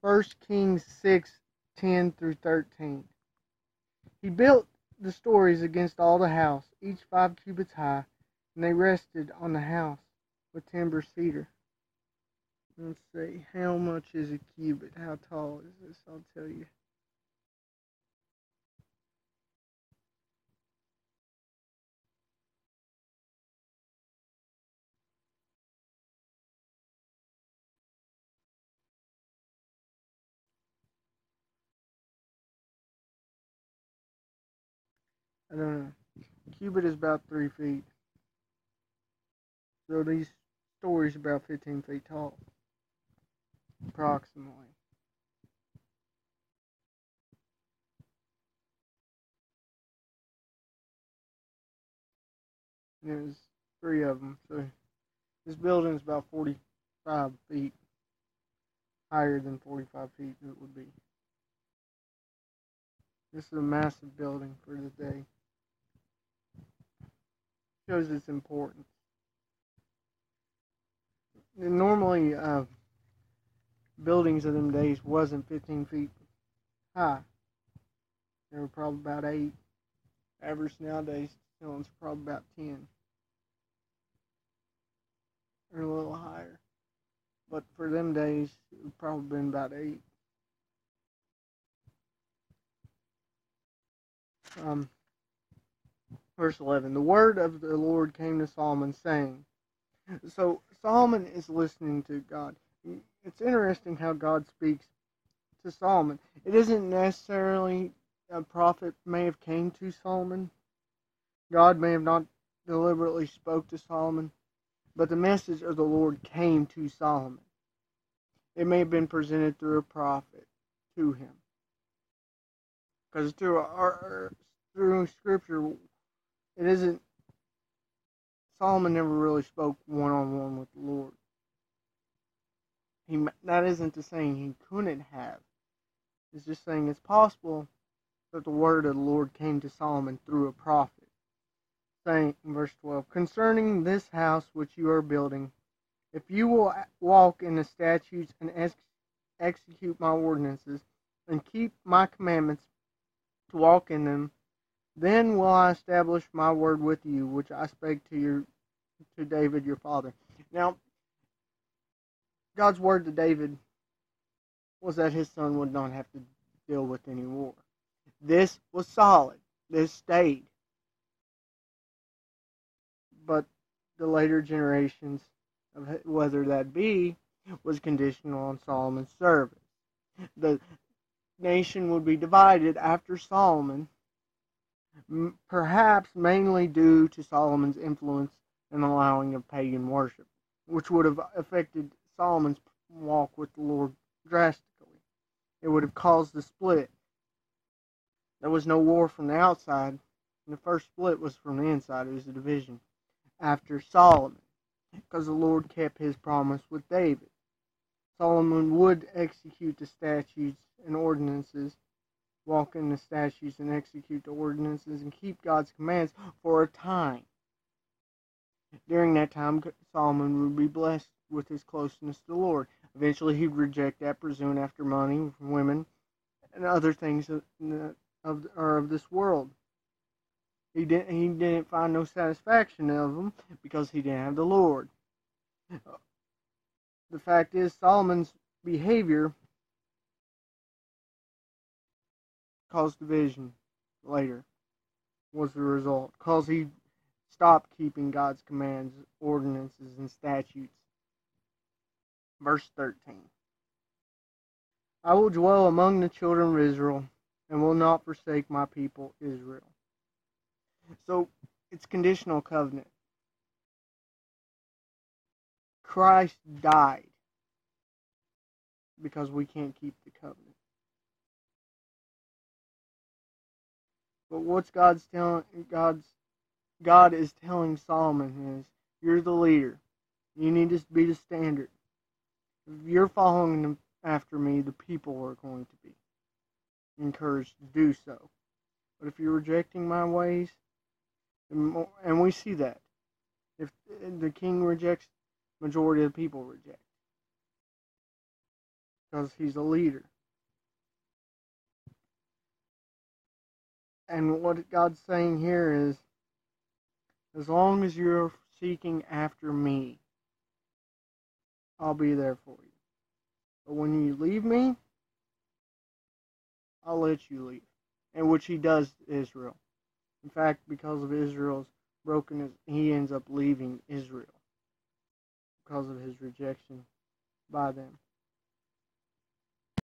1 Kings 6:10 through 13. He built the stories against all the house, each 5 cubits high, and they rested on the house with timber cedar. Let's see, how much is a cubit? How tall is this? I'll tell you. I don't know. Cubit is about 3 feet. So these stories are about 15 feet tall, approximately. And there's 3 of them. So this building is about 45 feet higher than 45 feet it would be. This is a massive building for the day. Shows its importance. And normally, buildings of them days wasn't 15 feet high. They were probably about 8. Average nowadays, ceilings probably about 10. Or a little higher. But for them days, it would probably been about 8. Verse 11, the word of the Lord came to Solomon, saying. So Solomon is listening to God. It's interesting how God speaks to Solomon. It isn't necessarily a prophet may have came to Solomon. God may have not deliberately spoke to Solomon, but the message of the Lord came to Solomon. It may have been presented through a prophet to him. Because through Scripture, it isn't, Solomon never really spoke one-on-one with the Lord. That isn't to saying he couldn't have. It's just saying it's possible that the word of the Lord came to Solomon through a prophet. Saying in verse 12, concerning this house which you are building, if you will walk in the statutes and execute my ordinances, and keep my commandments to walk in them, then will I establish my word with you, which I spake to David your father. Now, God's word to David was that his son would not have to deal with any war. This was solid. This stayed. But the later generations, of whether that be, was conditional on Solomon's service. The nation would be divided after Solomon, perhaps mainly due to Solomon's influence in allowing of pagan worship, which would have affected Solomon's walk with the Lord drastically. It would have caused the split. There was no war from the outside, and the first split was from the inside. It was a division after Solomon, because the Lord kept his promise with David. Solomon would execute the statutes and ordinances, walk in the statutes and execute the ordinances, and keep God's commands for a time. During that time, Solomon would be blessed with his closeness to the Lord. Eventually, he would reject that, pursuing after money, women, and other things of this world. He didn't find no satisfaction of them because he didn't have the Lord. The fact is, Solomon's behavior caused division later, was the result, because he stopped keeping God's commands, ordinances, and statutes. Verse 13. I will dwell among the children of Israel, and will not forsake my people Israel. So, it's conditional covenant. Christ died because we can't keep the covenant. But what's God is telling Solomon is, you're the leader. You need to be the standard. If you're following after me, the people are going to be encouraged to do so. But if you're rejecting my ways, and we see that, if the king rejects, majority of the people reject. because he's a leader. And what God's saying here is, as long as you're seeking after me, I'll be there for you. But when you leave me, I'll let you leave. And which he does to Israel. In fact, because of Israel's brokenness, he ends up leaving Israel because of his rejection by them.